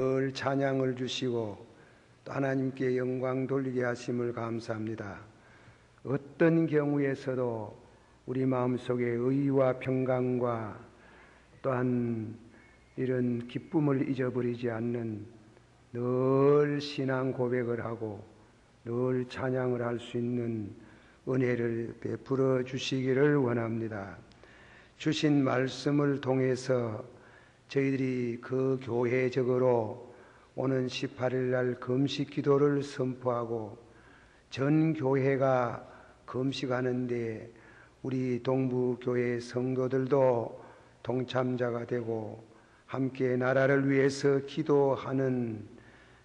늘 찬양을 주시고 또 하나님께 영광 돌리게 하심을 감사합니다. 어떤 경우에서도 우리 마음속에 의와 평강과 또한 이런 기쁨을 잊어버리지 않는 늘 신앙 고백을 하고 늘 찬양을 할 수 있는 은혜를 베풀어 주시기를 원합니다. 주신 말씀을 통해서 저희들이 그 교회적으로 오는 18일 날 금식 기도를 선포하고 전 교회가 금식하는데 우리 동부교회 성도들도 동참자가 되고 함께 나라를 위해서 기도하는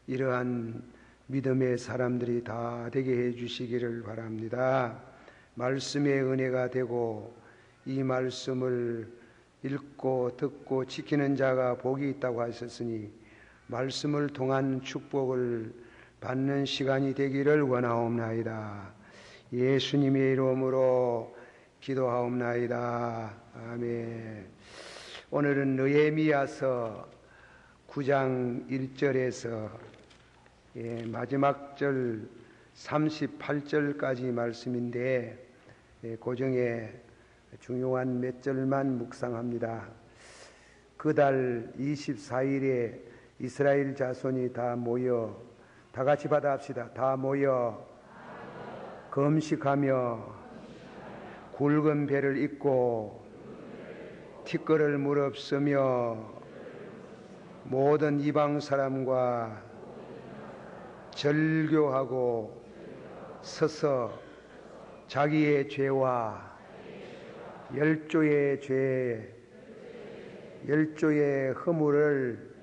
이러한 믿음의 사람들이 다 되게 해 주시기를 바랍니다. 말씀의 은혜가 되고 이 말씀을 읽고 듣고 지키는 자가 복이 있다고 하셨으니 말씀을 통한 축복을 받는 시간이 되기를 원하옵나이다. 예수님의 이름으로 기도하옵나이다. 아멘. 오늘은 느헤미야서 9장 1절에서 마지막 절 38절까지 말씀인데 그 중에 중요한 몇 절만 묵상합니다. 그달 24일에 이스라엘 자손이 다 모여, 다 같이 받아합시다. 다 모여 금식하며 굵은 배를 입고 티끌을 무릅쓰며 모든 이방 사람과 절교하고 서서 자기의 죄와 열조의 죄, 열조의 허물을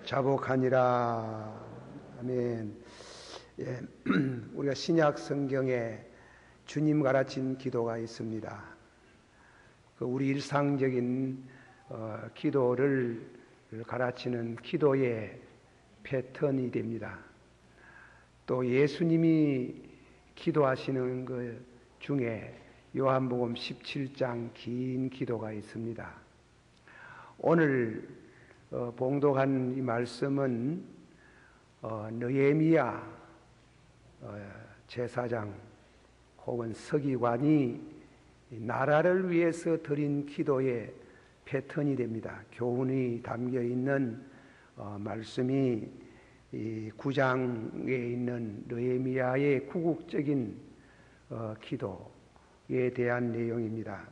자복하니라. 아멘. 우리가 신약 성경에 주님 가르친 기도가 있습니다. 우리 일상적인 기도를 가르치는 기도의 패턴이 됩니다. 또 예수님이 기도하시는 것 중에 요한복음 17장 긴 기도가 있습니다. 오늘 봉독한 이 말씀은 느헤미야 제사장 혹은 서기관이 나라를 위해서 드린 기도의 패턴이 됩니다. 교훈이 담겨 있는 말씀이 이 9장에 있는 느헤미야의 궁극적인 기도에 대한 내용입니다.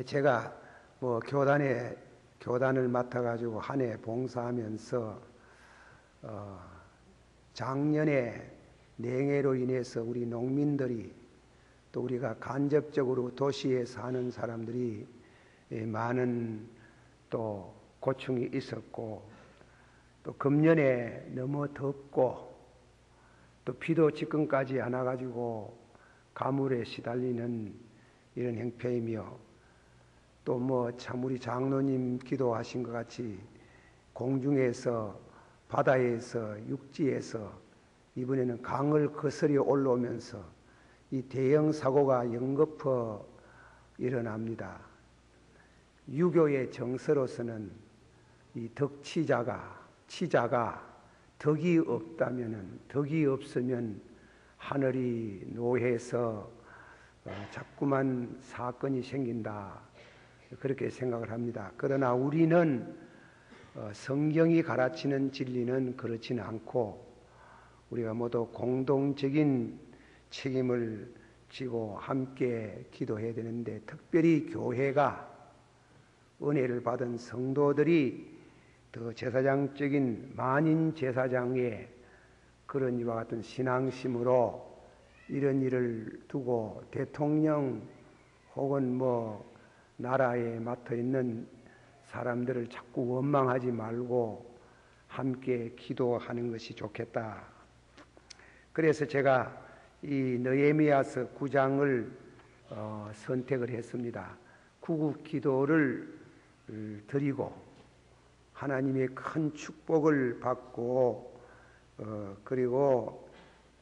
제가 교단을 맡아가지고 한 해 봉사하면서 작년에 냉해로 인해서 우리 농민들이 또 우리가 간접적으로 도시에 사는 사람들이 많은 또 고충이 있었고 또 금년에 너무 덥고 또 비도 지금까지 안 와가지고 가물에 시달리는 이런 형편이며 또 참 우리 장로님 기도하신 것 같이 공중에서 바다에서 육지에서 이번에는 강을 거스려 올라오면서 이 대형 사고가 연거푸 일어납니다. 유교의 정서로서는 이 치자가 덕이 없다면은 덕이 없으면 하늘이 노해서 자꾸만 사건이 생긴다. 그렇게 생각을 합니다. 그러나 우리는 성경이 가르치는 진리는 그렇지는 않고 우리가 모두 공동적인 책임을 지고 함께 기도해야 되는데 특별히 교회가 은혜를 받은 성도들이 더 제사장적인 만인 제사장의 그런 이와 같은 신앙심으로 이런 일을 두고 대통령 혹은 나라에 맡아 있는 사람들을 자꾸 원망하지 말고 함께 기도하는 것이 좋겠다. 그래서 제가 이 느헤미야서 9장을 선택을 했습니다. 구국 기도를 드리고 하나님의 큰 축복을 받고 그리고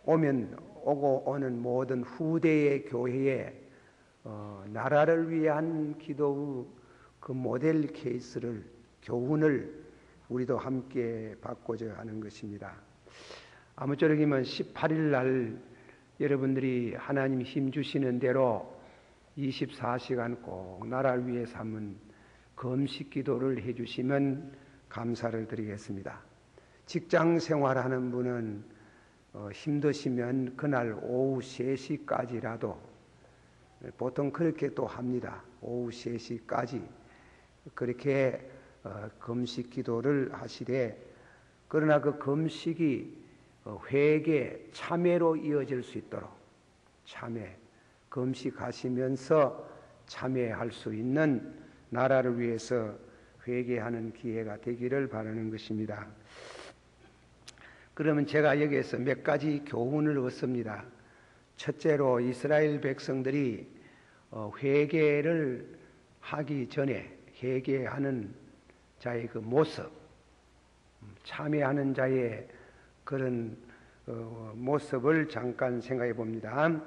오고 오는 모든 후대의 교회에 나라를 위한 기도의 그 모델 케이스를 교훈을 우리도 함께 받고자 하는 것입니다. 아무쪼록이면 18일 날 여러분들이 하나님 힘 주시는 대로 24시간 꼭 나라를 위해 삼은 금식 기도를 해주시면 감사를 드리겠습니다. 직장 생활하는 분은 힘드시면 그날 오후 3시까지라도 보통 그렇게 또 합니다. 오후 3시까지 그렇게 금식 기도를 하시되, 그러나 그 금식이 회개, 참회로 이어질 수 있도록 참회, 금식하시면서 참회할 수 있는 나라를 위해서 회개하는 기회가 되기를 바라는 것입니다. 그러면 제가 여기에서 몇 가지 교훈을 얻습니다. 첫째로 이스라엘 백성들이 회개를 하기 전에 회개하는 자의 그 모습, 참회하는 자의 그런 모습을 잠깐 생각해 봅니다.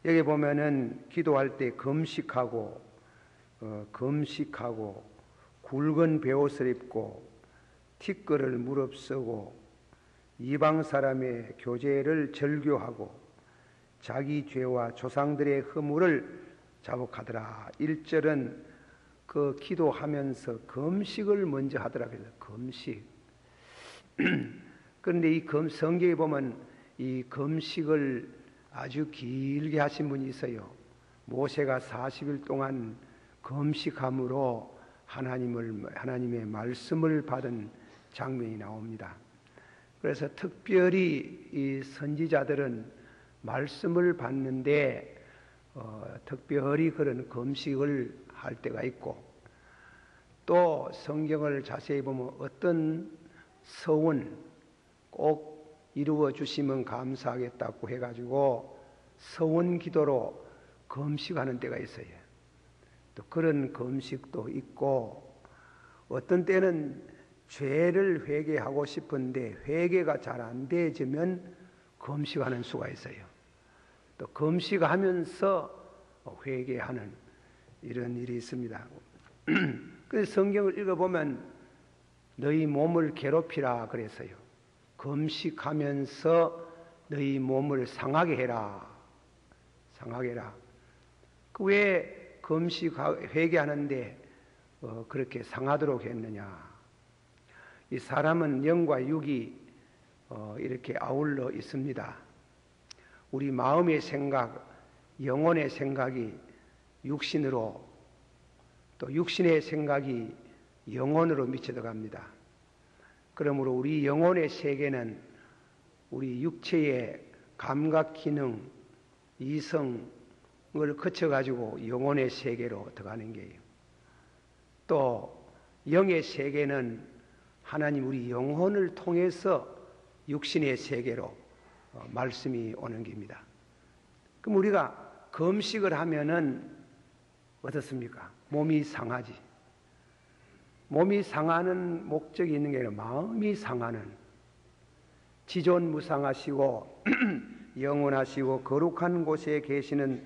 여기 보면은 기도할 때 금식하고 굵은 베옷을 입고 티끌을 무릅쓰고 이방 사람의 교제를 절교하고 자기 죄와 조상들의 허물을 자복하더라. 1절은 그 기도하면서 금식을 먼저 하더라고요. 금식. 그런데 이 성경에 보면 이 금식을 아주 길게 하신 분이 있어요. 모세가 40일 동안 금식함으로 하나님의 말씀을 받은 장면이 나옵니다. 그래서 특별히 이 선지자들은 말씀을 받는데 특별히 그런 금식을 할 때가 있고, 또 성경을 자세히 보면 어떤 서원 꼭 이루어 주시면 감사하겠다고 해가지고 서원 기도로 금식하는 때가 있어요. 또 그런 금식도 있고, 어떤 때는 죄를 회개하고 싶은데 회개가 잘 안 되어지면 금식하는 수가 있어요. 또 금식하면서 회개하는 이런 일이 있습니다. 그래서 성경을 읽어보면 너희 몸을 괴롭히라 그랬어요. 금식하면서 너희 몸을 상하게 해라. 상하게 해라. 그 왜 금식 회개하는데 그렇게 상하도록 했느냐? 이 사람은 영과 육이 이렇게 아울러 있습니다. 우리 마음의 생각, 영혼의 생각이 육신으로, 또 육신의 생각이 영혼으로 미쳐 들어갑니다. 그러므로 우리 영혼의 세계는 우리 육체의 감각 기능, 이성을 거쳐가지고 영혼의 세계로 들어가는 게요. 또 영의 세계는 하나님 우리 영혼을 통해서 육신의 세계로 말씀이 오는 겁니다. 그럼 우리가 금식을 하면은 어떻습니까? 몸이 상하지. 몸이 상하는 목적이 있는 게 아니라 마음이 상하는, 지존무상하시고 영원하시고 거룩한 곳에 계시는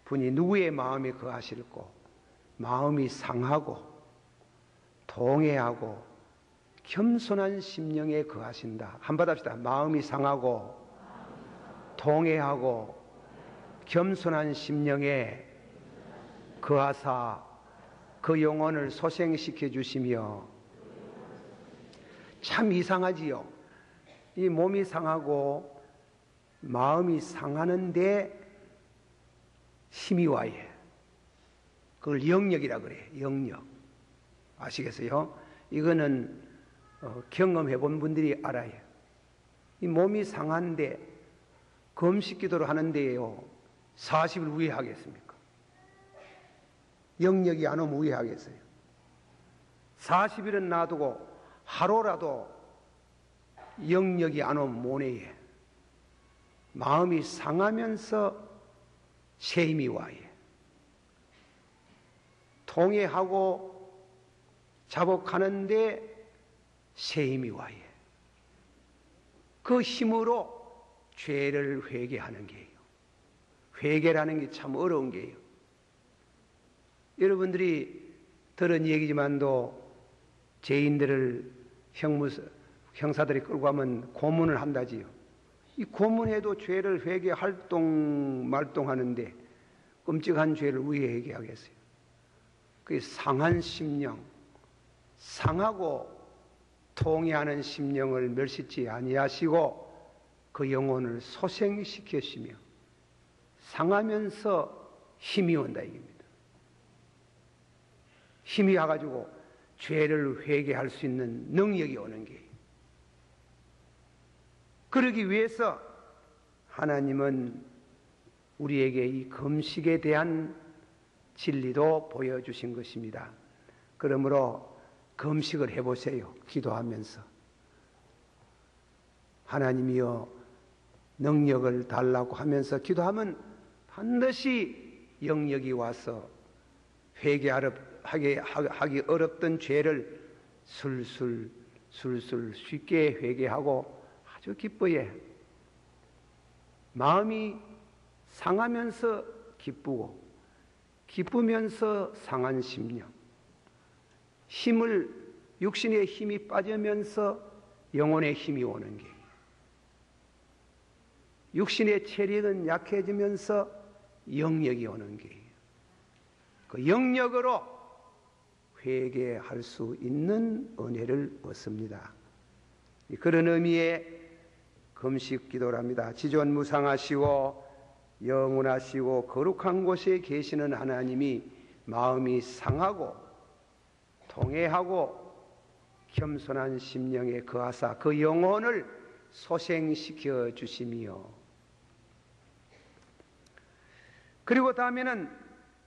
분이 누구의 마음에 거하실고 마음이 상하고 동해하고 겸손한 심령에 거하신다. 한번 합시다. 마음이 상하고 동해하고 겸손한 심령에 거하사 그 영혼을 소생시켜 주시며. 참 이상하지요. 이 몸이 상하고 마음이 상하는데 힘이 와요. 그걸 영력이라 그래요. 영력. 아시겠어요? 이거는 경험해 본 분들이 알아요. 이 몸이 상한데 금식 기도를 하는데요 40일 우회하겠습니까? 영력이 안 오면 우회하겠어요? 40일은 놔두고 하루라도 영력이 안 오면 모내요. 마음이 상하면서 새 힘이 와요. 통회하고 자복하는데 새 힘이 와요. 그 힘으로 죄를 회개하는 게예요. 회개라는 게 참 어려운 게예요. 여러분들이 들은 얘기지만도 죄인들을 형사들이 끌고 가면 고문을 한다지요. 이 고문해도 죄를 회개 말동하는데 끔찍한 죄를 왜 회개하겠어요? 그 상한 심령, 상하고 통해하는 심령을 멸시치 아니하시고 그 영혼을 소생시키시며 상하면서 힘이 온다 이겁니다. 힘이 와가지고 죄를 회개할 수 있는 능력이 오는 게, 그러기 위해서 하나님은 우리에게 이 금식에 대한 진리도 보여주신 것입니다. 그러므로 금식을 해보세요. 기도하면서 하나님이여 능력을 달라고 하면서 기도하면 반드시 영역이 와서 회개하기 어렵던 죄를 술술 쉽게 회개하고 아주 기뻐해. 마음이 상하면서 기쁘고 기쁘면서 상한 심령, 육신의 힘이 빠지면서 영혼의 힘이 오는 게, 육신의 체력은 약해지면서 영력이 오는 게, 그 영력으로 회개할 수 있는 은혜를 얻습니다. 그런 의미의 금식 기도랍니다. 지존무상하시고 영원하시고 거룩한 곳에 계시는 하나님이 마음이 상하고 통회하고 겸손한 심령에 거하사 그 영혼을 소생시켜 주시며, 그리고 다음에는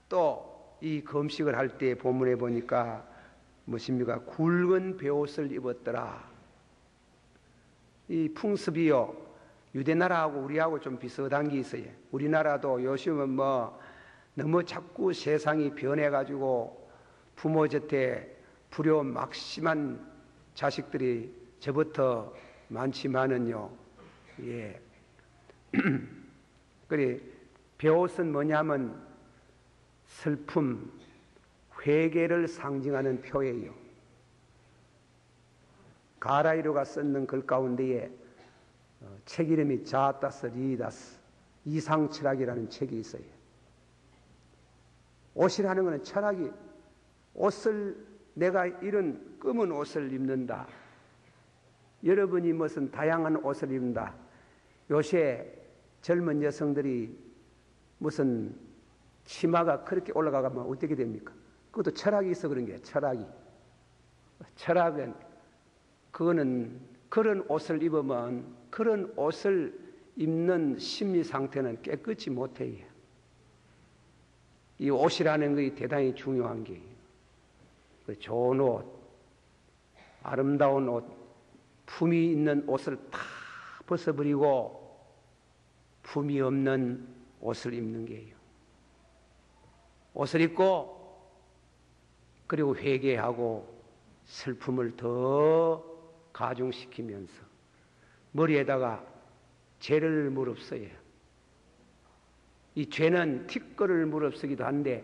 또 이 금식을 할 때 본문에 보니까 무엇입니까? 굵은 베옷을 입었더라. 이 풍습이요, 유대나라하고 우리하고 좀 비슷한 게 있어요. 우리나라도 요즘은 너무 자꾸 세상이 변해가지고 부모 곁에 불효 막심한 자식들이 저부터 많지만은요, 예. 그래, 베옷은 뭐냐면 슬픔, 회개를 상징하는 표예요. 가라이로가 썼는 글 가운데에 책 이름이 자다스 리다스 이상철학이라는 책이 있어요. 옷이라는 것은 철학이, 내가 이런 검은 옷을 입는다, 여러분이 무슨 다양한 옷을 입는다. 요새 젊은 여성들이 무슨 치마가 그렇게 올라가면 어떻게 됩니까? 그것도 철학이 있어 그런 게, 철학은 그거는 그런 옷을 입으면 그런 옷을 입는 심리 상태는 깨끗이 못해요. 이 옷이라는 것이 대단히 중요한 게, 좋은 옷, 아름다운 옷, 품이 있는 옷을 다 벗어버리고 품이 없는 옷을 입는 게요. 옷을 입고 그리고 회개하고 슬픔을 더 가중시키면서 머리에다가 죄를 무릅써요. 이 죄는 티끌을 무릅쓰기도 한데,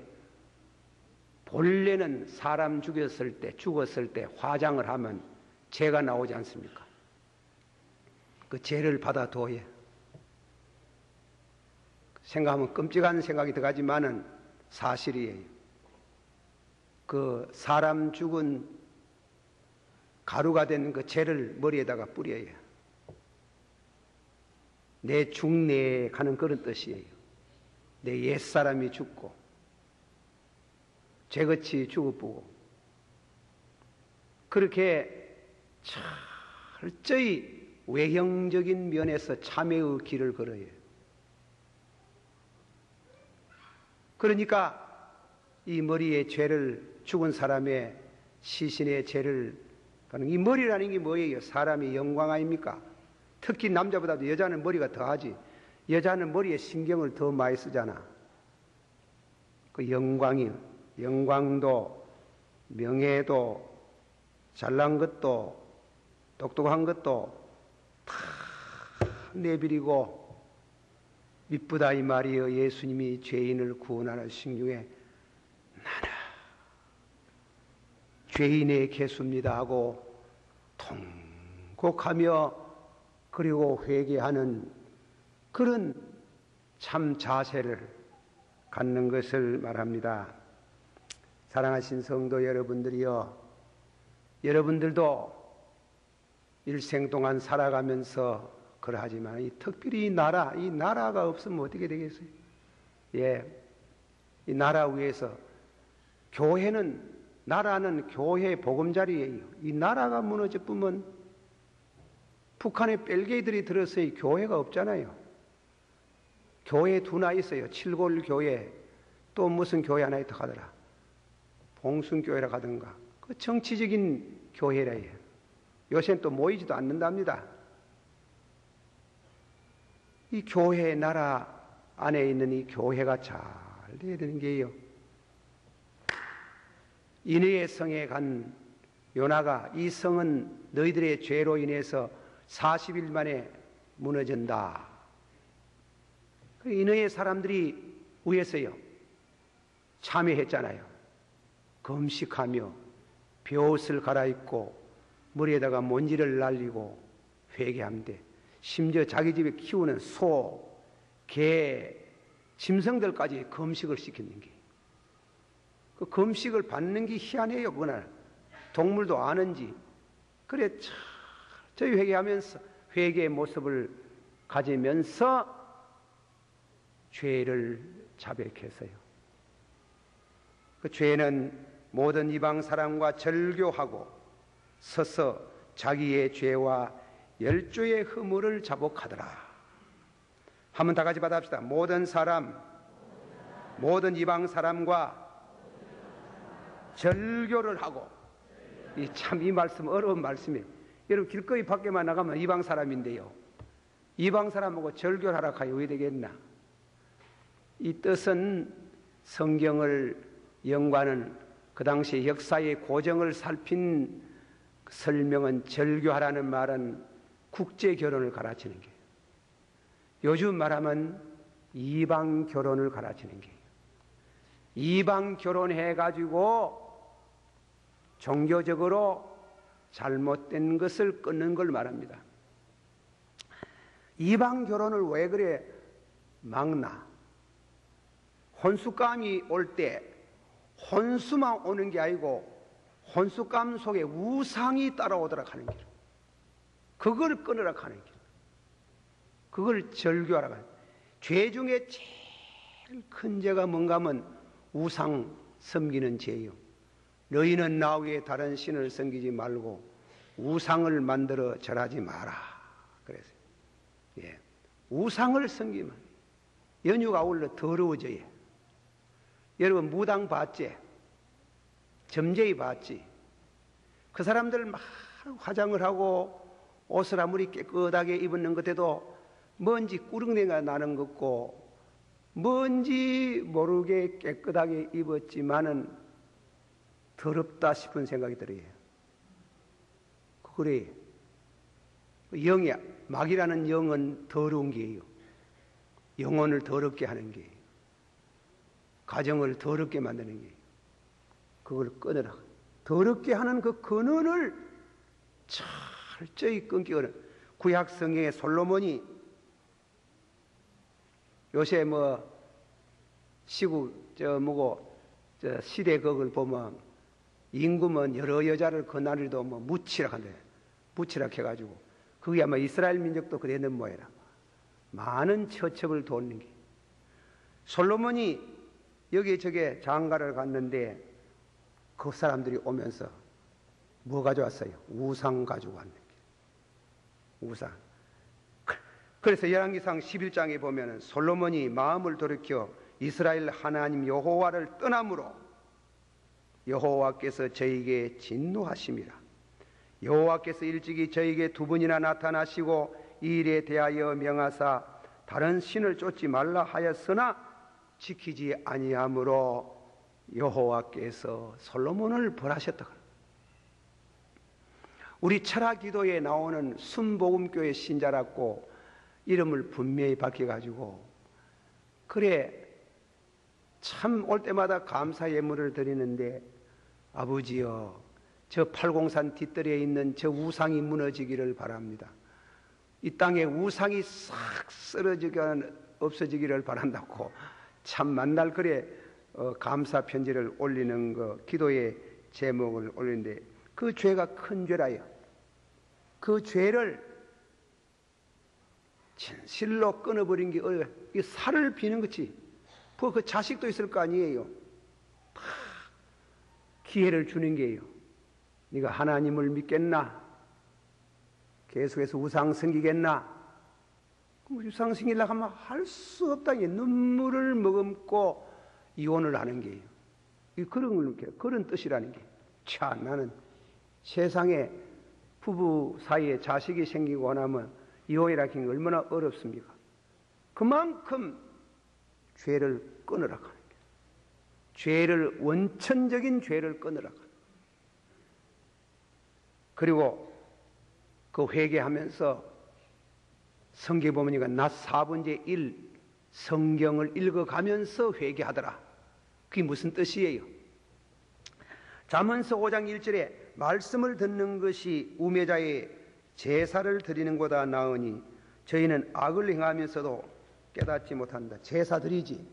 본래는 사람 죽었을 때 화장을 하면 죄가 나오지 않습니까? 그 죄를 받아둬요. 생각하면 끔찍한 생각이 들어가지만은 사실이에요. 그 사람 죽은 가루가 된 그 죄를 머리에다가 뿌려요. 내 죽내에 가는 그런 뜻이에요. 내 옛사람이 죽고 죄같이 죽어보고, 그렇게 철저히 외형적인 면에서 참회의 길을 걸어요. 그러니까 이 머리에 죄를, 죽은 사람의 시신의 죄를 가는, 이 머리라는 게 뭐예요? 사람의 영광 아닙니까? 특히 남자보다도 여자는 머리가 더하지. 여자는 머리에 신경을 더 많이 쓰잖아. 그 영광도 명예도 잘난 것도 똑똑한 것도 다 내버리고, 이쁘다 이 말이여, 예수님이 죄인을 구원하는 신중에 나는 죄인의 개수입니다 하고 통곡하며 그리고 회개하는 그런 참 자세를 갖는 것을 말합니다. 사랑하신 성도 여러분들이여, 여러분들도 일생 동안 살아가면서 그러하지만 특별히 이 나라가 없으면 어떻게 되겠어요? 예, 이 나라 위에서 나라는 교회 보금자리예요. 이 나라가 무너져 보면 북한에 벨게이들이 들어서 교회가 없잖아요. 교회 두나 있어요. 칠골교회, 또 무슨 교회 하나 있다 하더라. 봉순교회라 하던가. 그 정치적인 교회라 해요. 요새는 또 모이지도 않는답니다. 이 교회 나라 안에 있는 이 교회가 잘 돼야 되는 게요. 인의의 성에 간 요나가 이 성은 너희들의 죄로 인해서 40일 만에 무너진다. 인의의 사람들이 위에서요 참여했잖아요. 금식하며 벼옷을 갈아입고 머리에다가 먼지를 날리고 회개하는데, 심지어 자기 집에 키우는 소, 개, 짐승들까지 금식을 시키는 게, 그 금식을 받는 게 희한해요. 그날 동물도 아는지. 그래 저희 회개하면서 회개의 모습을 가지면서 죄를 자백해서요. 그 죄는 모든 이방 사람과 절교하고 서서 자기의 죄와 열조의 허물을 자복하더라. 한번 다 같이 받아합시다. 모든 사람, 모든 이방 사람과 절교를 하고. 이 말씀 어려운 말씀이에요. 여러분 길거리 밖에만 나가면 이방 사람인데요, 이방 사람하고 절교를 하라 하여 왜 되겠나? 이 뜻은 성경을 연구하는 그 당시 역사의 고정을 살핀 설명은, 절교하라는 말은 국제 결혼을 가르치는 게, 요즘 말하면 이방 결혼을 가르치는 게, 이방 결혼해 가지고 종교적으로 잘못된 것을 끊는 걸 말합니다. 이방 결혼을 왜 그래 막나? 혼수감이 올 때 혼수만 오는 게 아니고 혼수감 속에 우상이 따라오도록 하는 길, 그걸 끊으라 하는 길, 그걸 절교하라 하는 길. 죄 중에 제일 큰 죄가 뭔가 하면 우상 섬기는 죄예요. 너희는 나 외에 다른 신을 섬기지 말고 우상을 만들어 절하지 마라 그랬어요. 예. 우상을 섬기면 연유가 올라 더러워져요. 여러분 무당 봤지? 점쟁이 봤지? 그 사람들 막 화장을 하고 옷을 아무리 깨끗하게 입었는 것에도 먼지 꾸릉내가 나는 것 같고, 뭔지 모르게 깨끗하게 입었지만은 더럽다 싶은 생각이 들어요. 그래, 영이야. 마귀라는 영은 더러운 게예요. 영혼을 더럽게 하는 게, 가정을 더럽게 만드는 게, 그걸 끊으라. 더럽게 하는 그 근원을 철저히 끊기 어려운. 구약 성경의 솔로몬이, 요새 시국 시대 그걸 보면 임금은 여러 여자를 그날에도 무치락 한대. 무치락 해가지고, 그게 아마 이스라엘 민족도 그랬는 모양이라. 많은 처첩을 돕는 게. 솔로몬이 여기저기 장가를 갔는데 그 사람들이 오면서 뭐 가져왔어요? 우상 가지고 왔는 게. 우상. 그래서 열왕기상 11장에 보면은 솔로몬이 마음을 돌이켜 이스라엘 하나님 여호와를 떠남으로 여호와께서 저에게 진노하심이라. 여호와께서 일찍이 저에게 두 번이나 나타나시고 이 일에 대하여 명하사 다른 신을 쫓지 말라 하였으나 지키지 아니하므로 여호와께서 솔로몬을 벌하셨다. 우리 철학 기도에 나오는 순복음교회 신자라고 이름을 분명히 밝혀가지고, 그래 참 올 때마다 감사 예물을 드리는데, 아버지여 저 팔공산 뒷뜰에 있는 저 우상이 무너지기를 바랍니다. 이 땅에 우상이 싹 없어지기를 바란다고 참 만날 그래 감사 편지를 올리는 거, 기도의 제목을 올리는데, 그 죄가 큰 죄라요. 그 죄를 진실로 끊어버린 게 어려워요. 살을 비는 거지. 그 자식도 있을 거 아니에요. 다 기회를 주는 게요. 네가 하나님을 믿겠나? 계속해서 우상 섬기겠나? 우상 섬기려고 하면 할 수 없다. 눈물을 머금고 이혼을 하는 게요. 그런 뜻이라는 게. 참, 나는 세상에 부부 사이에 자식이 생기고 나면 이혼이라는 게 얼마나 어렵습니까? 그만큼 죄를 끊으라고 하는 거예요. 죄를, 원천적인 죄를 끊으라고. 그리고 그 회개하면서 성경에 보면 낮 4분의 1 성경을 읽어가면서 회개하더라. 그게 무슨 뜻이에요? 잠언서 5장 1절에 말씀을 듣는 것이 우매자의 제사를 드리는 것보다 나으니 저희는 악을 행하면서도 깨닫지 못한다. 제사 드리지.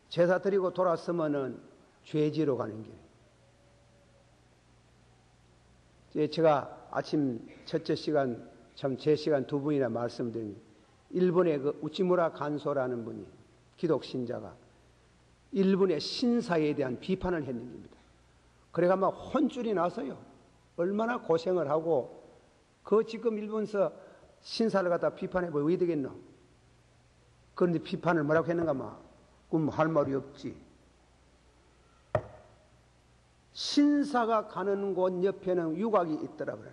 제사 드리고 돌아서면은 죄지로 가는 길. 제가 아침 첫째 시간, 참 제 시간 2분이나 말씀드립니다. 일본의 그 우치무라 간소라는 분이, 기독 신자가 일본의 신사에 대한 비판을 했는 겁니다. 그래가 막 혼쭐이 나서요. 얼마나 고생을 하고, 그 지금 일본서 신사를 갖다 비판해 보면 왜 되겠노? 그런데 비판을 뭐라고 했는가 막, 그럼 할 말이 없지. 신사가 가는 곳 옆에는 유곽이 있더라고요.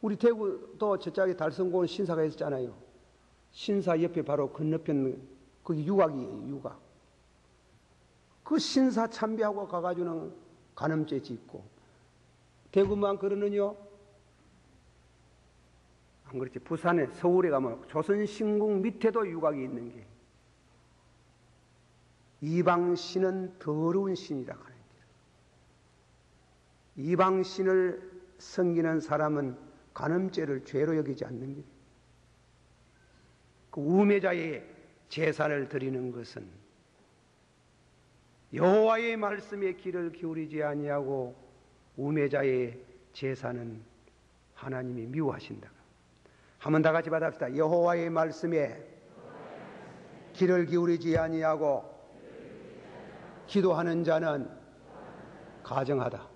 우리 대구도 저쪽에 달성공원 신사가 있었잖아요. 신사 옆에 바로 건너편 거기 유곽이에요. 유곽. 그 신사 참배하고 가가지고는 간음죄 짓고, 대구만 그러느뇨? 안 그렇지. 부산에, 서울에 가면 조선신궁 밑에도 유곽이 있는 게, 이방신은 더러운 신이라 하는 게, 이방신을 섬기는 사람은 간음죄를 죄로 여기지 않는 게, 그 우매자의 제사를 드리는 것은 여호와의 말씀에 귀를 기울이지 아니하고 우매자의 제사는 하나님이 미워하신다. 한번 다 같이 받아봅시다. 여호와의 말씀에 귀를 기울이지 아니하고 기도하는 자는 가정하다.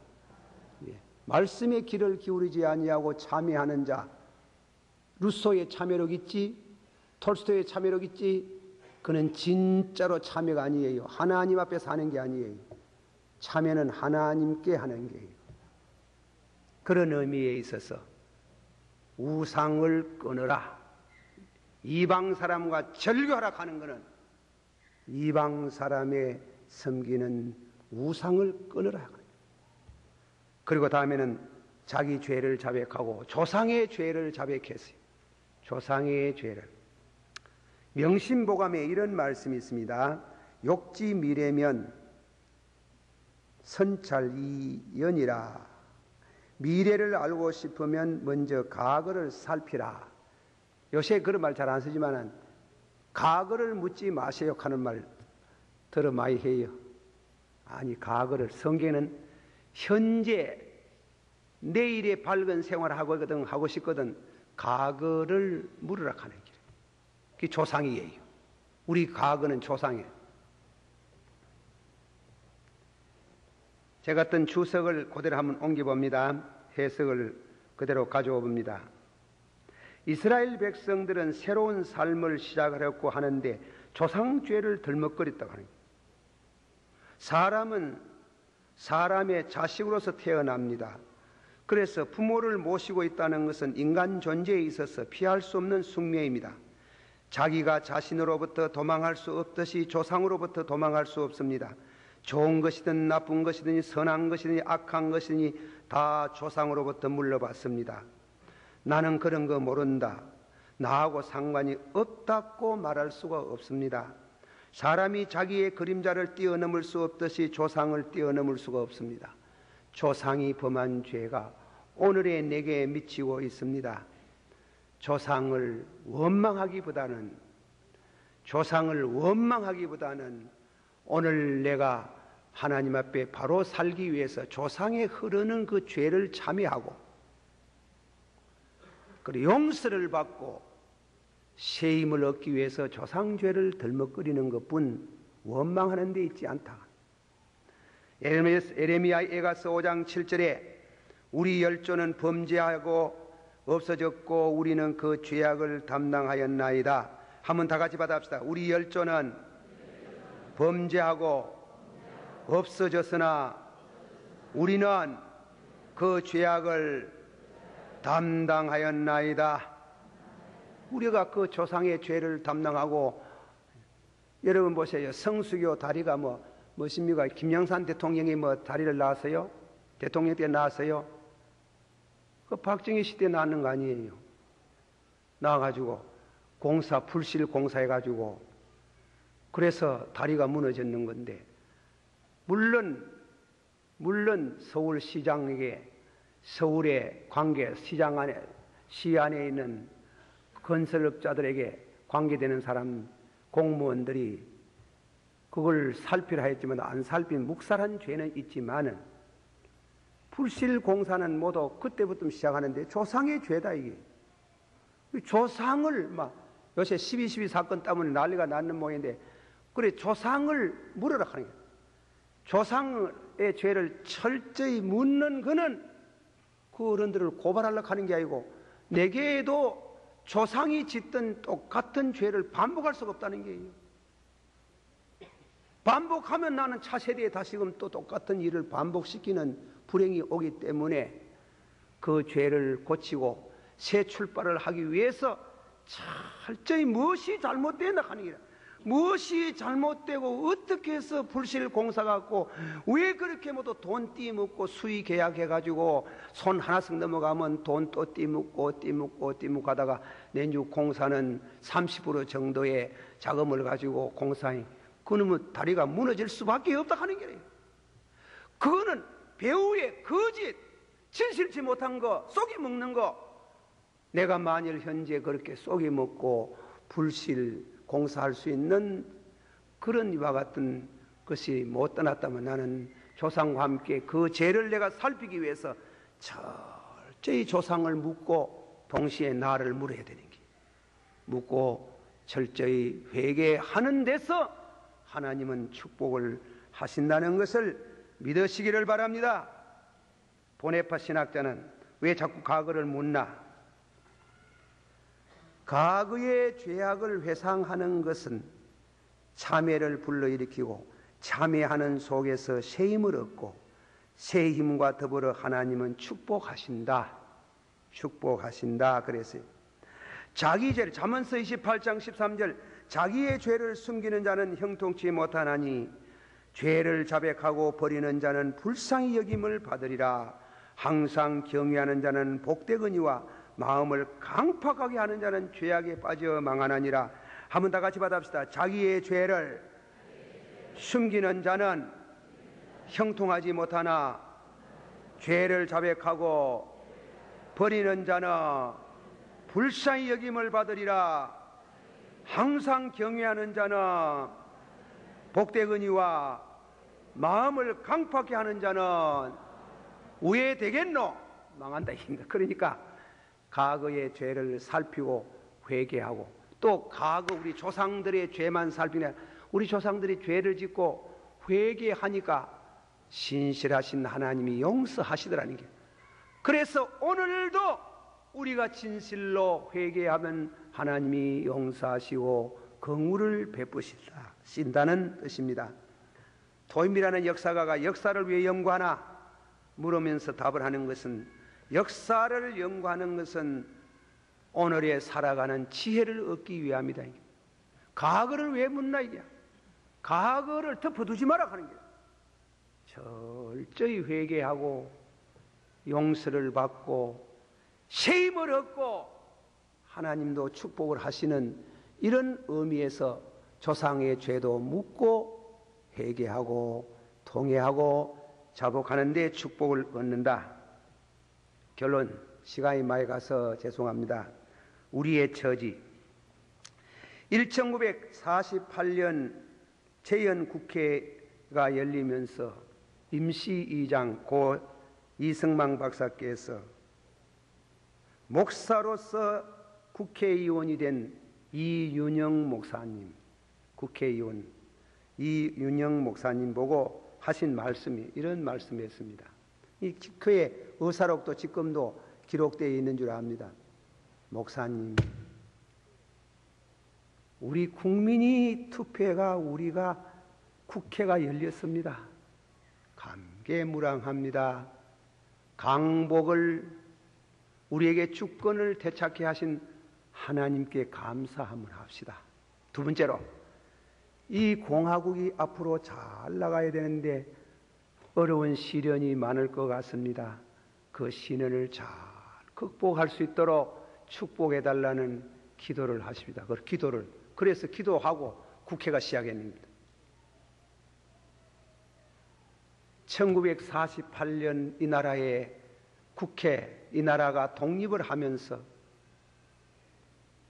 예. 말씀에 귀를 기울이지 아니하고 참회하는 자, 루소의 참회력 있지, 톨스토이의 참회력 있지, 그는 진짜로 참회가 아니에요. 하나님 앞에서 하는 게 아니에요. 참회는 하나님께 하는 게예요. 그런 의미에 있어서 우상을 끊으라. 이방 사람과 절교하라 하는 것은 이방 사람의 섬기는 우상을 끊으라. 그리고 다음에는 자기 죄를 자백하고 조상의 죄를 자백했어요. 조상의 죄를. 명심보감에 이런 말씀이 있습니다. 욕지 미래면 선찰이연이라. 미래를 알고 싶으면 먼저 과거를 살피라. 요새 그런 말 잘 안 쓰지만 과거를 묻지 마세요 하는 말 들어 많이 해요. 아니, 과거를, 성경에는 현재 내일의 밝은 생활을 하고 싶거든 과거를 물으라 하는 길. 그게 조상이에요. 우리 과거는 조상이에요. 제가 어떤 주석을 그대로 한번 옮겨봅니다. 해석을 그대로 가져오 봅니다. 이스라엘 백성들은 새로운 삶을 시작하려고 하는데 조상죄를 덜먹거렸다고 하는 거예요. 사람은 사람의 자식으로서 태어납니다. 그래서 부모를 모시고 있다는 것은 인간 존재에 있어서 피할 수 없는 숙명입니다. 자기가 자신으로부터 도망할 수 없듯이 조상으로부터 도망할 수 없습니다. 좋은 것이든 나쁜 것이든 선한 것이든 악한 것이든 다 조상으로부터 물려받습니다. 나는 그런 거 모른다. 나하고 상관이 없다고 말할 수가 없습니다. 사람이 자기의 그림자를 뛰어넘을 수 없듯이 조상을 뛰어넘을 수가 없습니다. 조상이 범한 죄가 오늘의 내게 미치고 있습니다. 조상을 원망하기보다는 오늘 내가 하나님 앞에 바로 살기 위해서 조상에 흐르는 그 죄를 참여하고 그리고 용서를 받고 새 힘을 얻기 위해서 조상죄를 덜먹거리는 것뿐 원망하는 데 있지 않다. 에레미야 에가서 5장 7절에 우리 열조는 범죄하고 없어졌고 우리는 그 죄악을 담당하였나이다. 한번 다 같이 받아봅시다. 우리 열조는 범죄하고 없어졌으나 우리는 그 죄악을 담당하였나이다. 우리가 그 조상의 죄를 담당하고, 여러분 보세요. 성수교 다리가 뭐십니까? 김영삼 대통령이 다리를 낳았어요? 대통령 때 낳았어요? 그 박정희 시대 낳는 거 아니에요? 낳아가지고 불실 공사해가지고 그래서 다리가 무너졌는 건데, 물론 서울시장에게 서울의 시장 안에 시 안에 있는 건설업자들에게 관계되는 사람 공무원들이 그걸 살피라 했지만 안 살핀 묵살한 죄는 있지만은 불실 공사는 모두 그때부터 시작하는데 조상의 죄다. 이게 조상을 요새 12.12 사건 때문에 난리가 났는 모양인데, 그래 조상을 물으라 하는 거예요. 조상의 죄를 철저히 묻는 그는 그 어른들을 고발하려고 하는 게 아니고, 내게도 조상이 짓던 똑같은 죄를 반복할 수가 없다는 게예요. 반복하면 나는 차세대에 다시금 또 똑같은 일을 반복시키는 불행이 오기 때문에 그 죄를 고치고 새 출발을 하기 위해서 철저히 무엇이 잘못됐나 하는 게, 무엇이 잘못되고 어떻게 해서 불실 공사 갖고 왜 그렇게 모두 돈 띠묻고 수의 계약해가지고 손 하나씩 넘어가면 돈 또 띠묻고 하다가 내주 공사는 30% 정도의 자금을 가지고 공사해, 그놈은 다리가 무너질 수밖에 없다 하는 게예요. 그거는 배후의 거짓, 진실치 못한 거, 쏘기 먹는 거. 내가 만일 현재 그렇게 쏘기 먹고 불실 공사할 수 있는 그런 이와 같은 것이 못 떠났다면 나는 조상과 함께 그 죄를 내가 살피기 위해서 철저히 조상을 묻고 동시에 나를 물어야 되는 게, 묻고 철저히 회개하는 데서 하나님은 축복을 하신다는 것을 믿으시기를 바랍니다. 보네파 신학자는 왜 자꾸 과거를 묻나? 과거의 죄악을 회상하는 것은 참회를 불러일으키고 참회하는 속에서 새 힘을 얻고 새 힘과 더불어 하나님은 축복하신다 그랬어요. 자기 죄를, 잠언서 28장 13절 자기의 죄를 숨기는 자는 형통치 못하나니 죄를 자백하고 버리는 자는 불쌍히 여김을 받으리라. 항상 경외하는 자는 복되거니와 마음을 강팍하게 하는 자는 죄악에 빠져 망하나니라. 한번 다 같이 받아봅시다. 자기의 죄를 숨기는 자는 형통하지 못하나 죄를 자백하고 버리는 자는 불쌍히 여김을 받으리라. 항상 경외하는 자는 복되거니와 마음을 강팍하게 하는 자는 우회되겠노? 망한다. 그러니까 과거의 죄를 살피고 회개하고, 또 과거 우리 조상들의 죄만 살피냐, 우리 조상들이 죄를 짓고 회개하니까 신실하신 하나님이 용서하시더라는 게, 그래서 오늘도 우리가 진실로 회개하면 하나님이 용서하시고 긍휼을 베푸신다는 뜻입니다. 도임이라는 역사가가 역사를 왜 연구하나 물으면서 답을 하는 것은, 역사를 연구하는 것은 오늘에 살아가는 지혜를 얻기 위함이다. 과거를 왜 묻나 이게? 과거를 덮어두지 마라 하는 게, 철저히 회개하고 용서를 받고 새 힘을 얻고 하나님도 축복을 하시는 이런 의미에서 조상의 죄도 묻고 회개하고 통회하고 자복하는 데 축복을 얻는다. 결론, 시간이 많이 가서 죄송합니다. 우리의 처지, 1948년 재연국회가 열리면서 임시의장 고 이승만 박사께서 목사로서 국회의원이 된 이윤영 목사님, 국회의원 이윤영 목사님 보고 하신 말씀이 이런 말씀이었습니다. 이 그의 의사록도 지금도 기록되어 있는 줄 압니다. 목사님, 우리 국민이 투표가 우리가 국회가 열렸습니다. 감개무량합니다. 강복을 우리에게 주권을 되찾게 하신 하나님께 감사함을 합시다. 두 번째로, 이 공화국이 앞으로 잘 나가야 되는데 어려운 시련이 많을 것 같습니다. 그 시련을 잘 극복할 수 있도록 축복해달라는 기도를 하십니다. 그래서 기도하고 국회가 시작했습니다. 1948년 이 나라의 국회, 이 나라가 독립을 하면서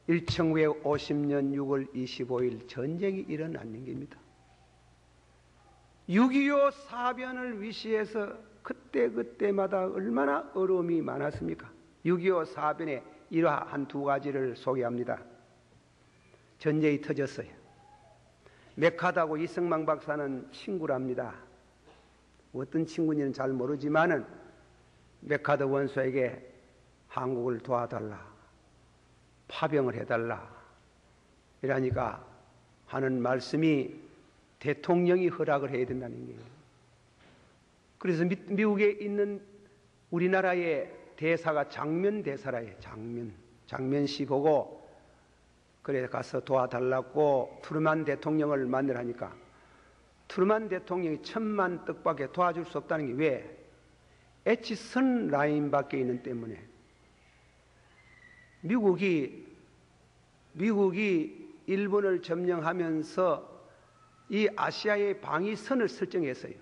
1950년 6월 25일 전쟁이 일어났는 겁니다. 6.25 사변을 위시해서 그때마다 얼마나 어려움이 많았습니까? 6.25 사변의 일화 한 두 가지를 소개합니다. 전쟁이 터졌어요. 메카드하고 이승만 박사는 친구랍니다. 어떤 친구인지는 잘 모르지만은 메카드 원수에게 한국을 도와달라, 파병을 해달라 이러니까 하는 말씀이 대통령이 허락을 해야 된다는 거예요. 그래서 미국에 있는 우리나라의 대사가 장면 대사라요. 장면 씨 보고 그래 가서 도와달라고 트루만 대통령을 만나라니까 트루만 대통령이 1000만 뜻밖에 도와줄 수 없다는 게 왜? 에치슨 라인밖에 있는 때문에. 미국이 일본을 점령하면서 이 아시아의 방위선을 설정했어요.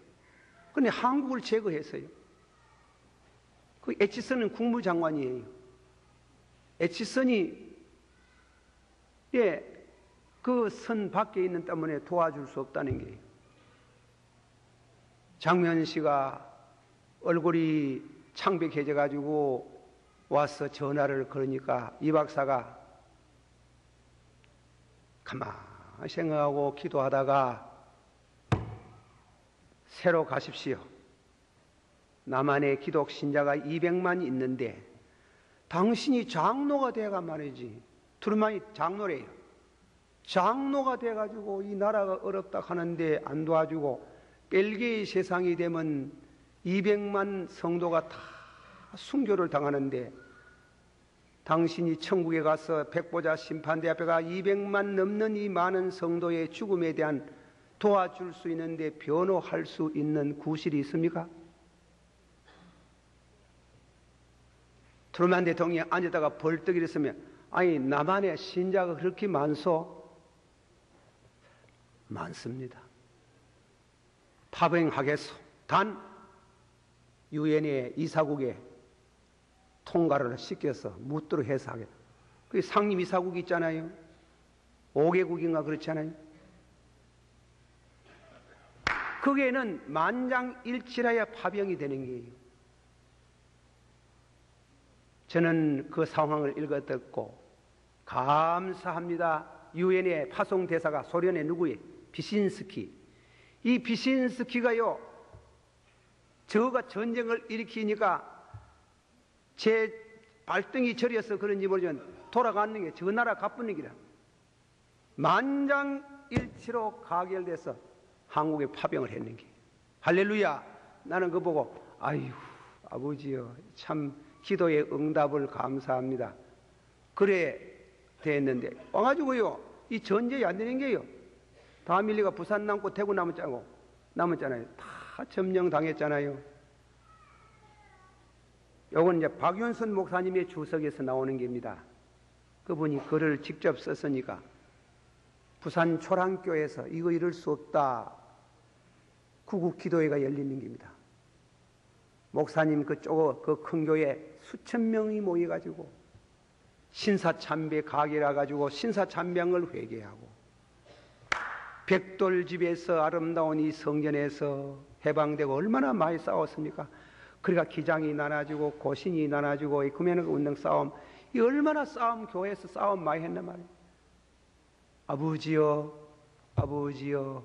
그런데 한국을 제거했어요. 그 에치슨은 국무장관이에요. 에치슨이 그 선 밖에 있는 때문에 도와줄 수 없다는 게. 장면 씨가 얼굴이 창백해져 가지고 와서 전화를 걸으니까 이 박사가 가만히 생각하고 기도하다가 새로 가십시오. 남한에 기독 신자가 200만 있는데 당신이 장로가 돼가 말이지. 트루만이 장로래요. 장로가 돼가지고 이 나라가 어렵다 하는데 안 도와주고 벨기에 세상이 되면 200만 성도가 다 순교를 당하는데 당신이 천국에 가서 백보자 심판대 앞에 가 200만 넘는 이 많은 성도의 죽음에 대한 도와줄 수 있는데 변호할 수 있는 구실이 있습니까? 트루만 대통령이 앉았다가 벌떡 일었으면 아니 남한에 신자가 그렇게 많소? 많습니다. 파병하겠소. 단 유엔의 이사국에 통과를 시켜서 묻도록 해서 하겠다. 그 상임 이사국이 있잖아요. 5개국인가 그렇잖아요. 거기에는 만장일치라야 파병이 되는 거예요. 저는 그 상황을 읽어듣고 감사합니다. 유엔의 파송 대사가 소련의 누구예요? 비신스키. 이 비신스키가요, 저가 전쟁을 일으키니까 제 발등이 저려서 그런지 모르지만 돌아가는 게 저 나라 가뿐한 기라. 만장일치로 가결돼서 한국에 파병을 했는 게. 할렐루야. 나는 그거 보고 아유 아버지요 참 기도의 응답을 감사합니다. 그래 됐는데 와가지고요 이 전쟁이 안 되는 게요. 다밀리가 부산 남고 대구 남았잖아요. 다 점령당했잖아요. 요건 이제 박윤선 목사님의 주석에서 나오는 겁니다. 그분이 글을 직접 썼으니까 부산 초랑교에서 이거 이룰 수 없다. 구국기도회가 열리는 겁니다. 목사님 그쪽 그 큰 교회 수천 명이 모여가지고 신사참배 가게라 가지고 신사참배를 회개하고 백돌집에서 아름다운 이 성전에서 해방되고 얼마나 많이 싸웠습니까? 그러니까 기장이 나눠지고 고신이 나눠지고 이 금연의 운동 싸움 이 얼마나 싸움 교회에서 싸움 많이 했단 말이에요. 아버지여 아버지여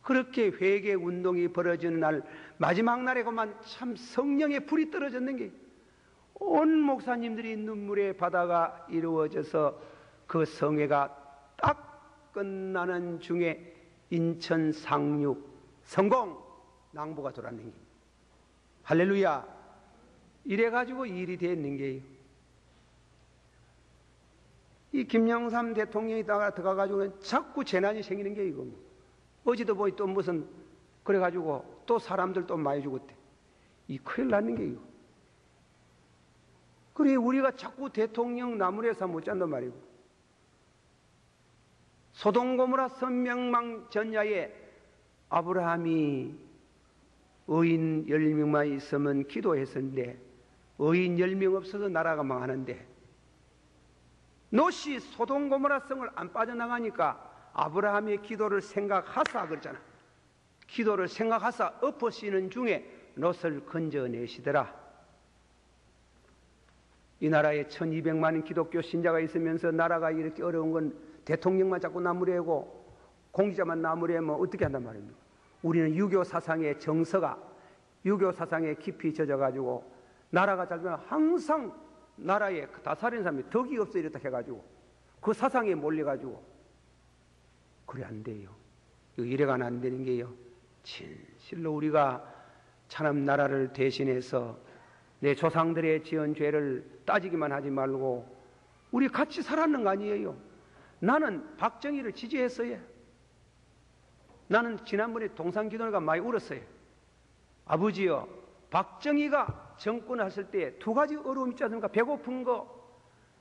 그렇게 회개 운동이 벌어지는 날 마지막 날에 그만 참 성령의 불이 떨어졌는 게 온 목사님들이 눈물의 바다가 이루어져서 그 성회가 딱 끝나는 중에 인천 상륙 성공 낭보가 돌았는 게 할렐루야 이래가지고 일이 됐는 게요. 이 김영삼 대통령이 들어가가지고 자꾸 재난이 생기는 게 이거. 어제도 보니 또 무슨 그래가지고 또 사람들 또 많이 죽었대. 이 큰일 났는 게 이거. 그래 우리가 자꾸 대통령 나무래서 못 잔단 말이고. 소돔고모라 선명망 전야에 아브라함이 의인 10명만 있으면 기도했었는데 의인 10명 없어서 나라가 망하는데 롯이 소돔고모라 성을 안 빠져나가니까 아브라함의 기도를 생각하사 그러잖아. 기도를 생각하사 엎으시는 중에 롯을 건져내시더라. 이 나라에 1200만 기독교 신자가 있으면서 나라가 이렇게 어려운 건 대통령만 자꾸 나무래고 공기자만 나무래면 어떻게 한단 말입니까? 우리는 유교 사상의 정서가 유교 사상에 깊이 젖어가지고 나라가 잘 되면 항상 나라에 다스리는 사람이 덕이 없어 이렇다 해가지고 그 사상에 몰려가지고 그래 안 돼요. 이래가는 안 되는 게요. 진실로 우리가 참 나라를 대신해서 내 조상들의 지은 죄를 따지기만 하지 말고 우리 같이 살았는 거 아니에요. 나는 박정희를 지지했어요. 나는 지난번에 동산기도회가 많이 울었어요. 아버지요 박정희가 정권했을 때 두 가지 어려움이 있지 않습니까? 배고픈 거,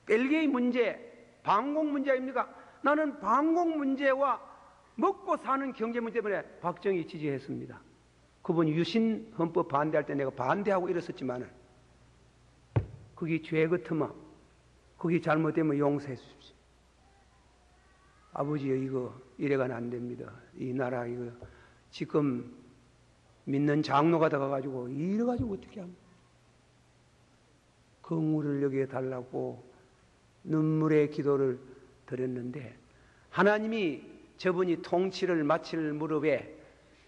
벨기에 문제, 방공 문제 아닙니까? 나는 방공 문제와 먹고 사는 경제 문제 때문에 박정희 지지했습니다. 그분 유신 헌법 반대할 때 내가 반대하고 이랬었지만은 그게 죄 같으면 그게 잘못되면 용서해 주십시오. 아버지요 이거 이래가는 안 됩니다. 이 나라 이거 지금 믿는 장로가 들어가가지고 이래가지고 어떻게 합니까? 긍휼을 여기에 달라고 눈물의 기도를 드렸는데 하나님이 저분이 통치를 마칠 무렵에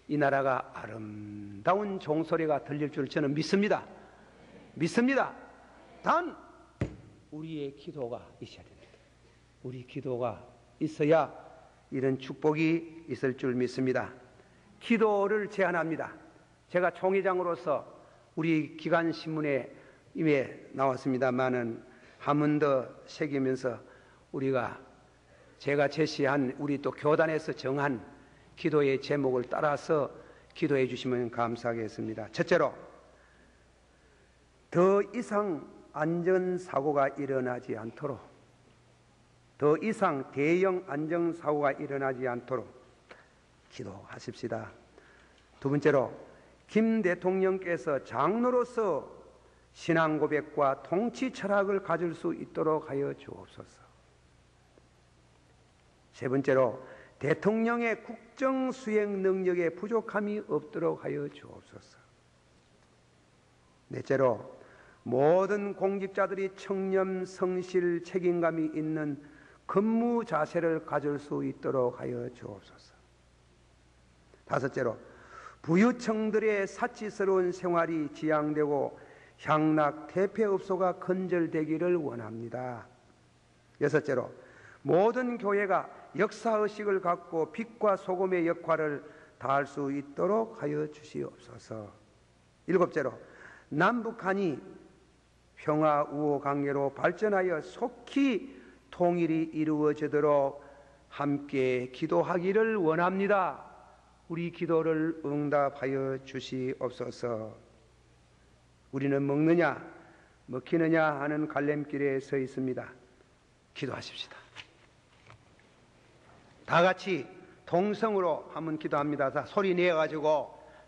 이 나라가 아름다운 종소리가 들릴 줄 저는 믿습니다. 믿습니다. 단 우리의 기도가 있어야 됩니다. 우리 기도가 있어야 이런 축복이 있을 줄 믿습니다. 기도를 제안합니다. 제가 총회장으로서 우리 기관신문에 이미 나왔습니다만은 한 번 더 새기면서 우리가 제가 제시한 우리 또 교단에서 정한 기도의 제목을 따라서 기도해 주시면 감사하겠습니다. 첫째로 더 이상 안전사고가 일어나지 않도록 더 이상 대형 안전사고가 일어나지 않도록 기도하십시다. 두 번째로 김 대통령께서 장로로서 신앙 고백과 통치 철학을 가질 수 있도록 하여 주옵소서. 세 번째로 대통령의 국정 수행 능력에 부족함이 없도록 하여 주옵소서. 넷째로 모든 공직자들이 청렴, 성실, 책임감이 있는 근무 자세를 가질 수 있도록 하여 주옵소서. 다섯째로 부유층들의 사치스러운 생활이 지양되고 향락 퇴폐업소가 건절되기를 원합니다. 여섯째로 모든 교회가 역사의식을 갖고 빛과 소금의 역할을 다할 수 있도록 하여 주시옵소서. 일곱째로 남북한이 평화 우호 관계로 발전하여 속히 통일이 이루어지도록 함께 기도하기를 원합니다. 우리 기도를 응답하여 주시옵소서. 우리는 먹느냐 먹히느냐 하는 갈림길에 서 있습니다. 기도하십시다. 다 같이 동성으로 한번 기도합니다. 자, 소리 내어가지고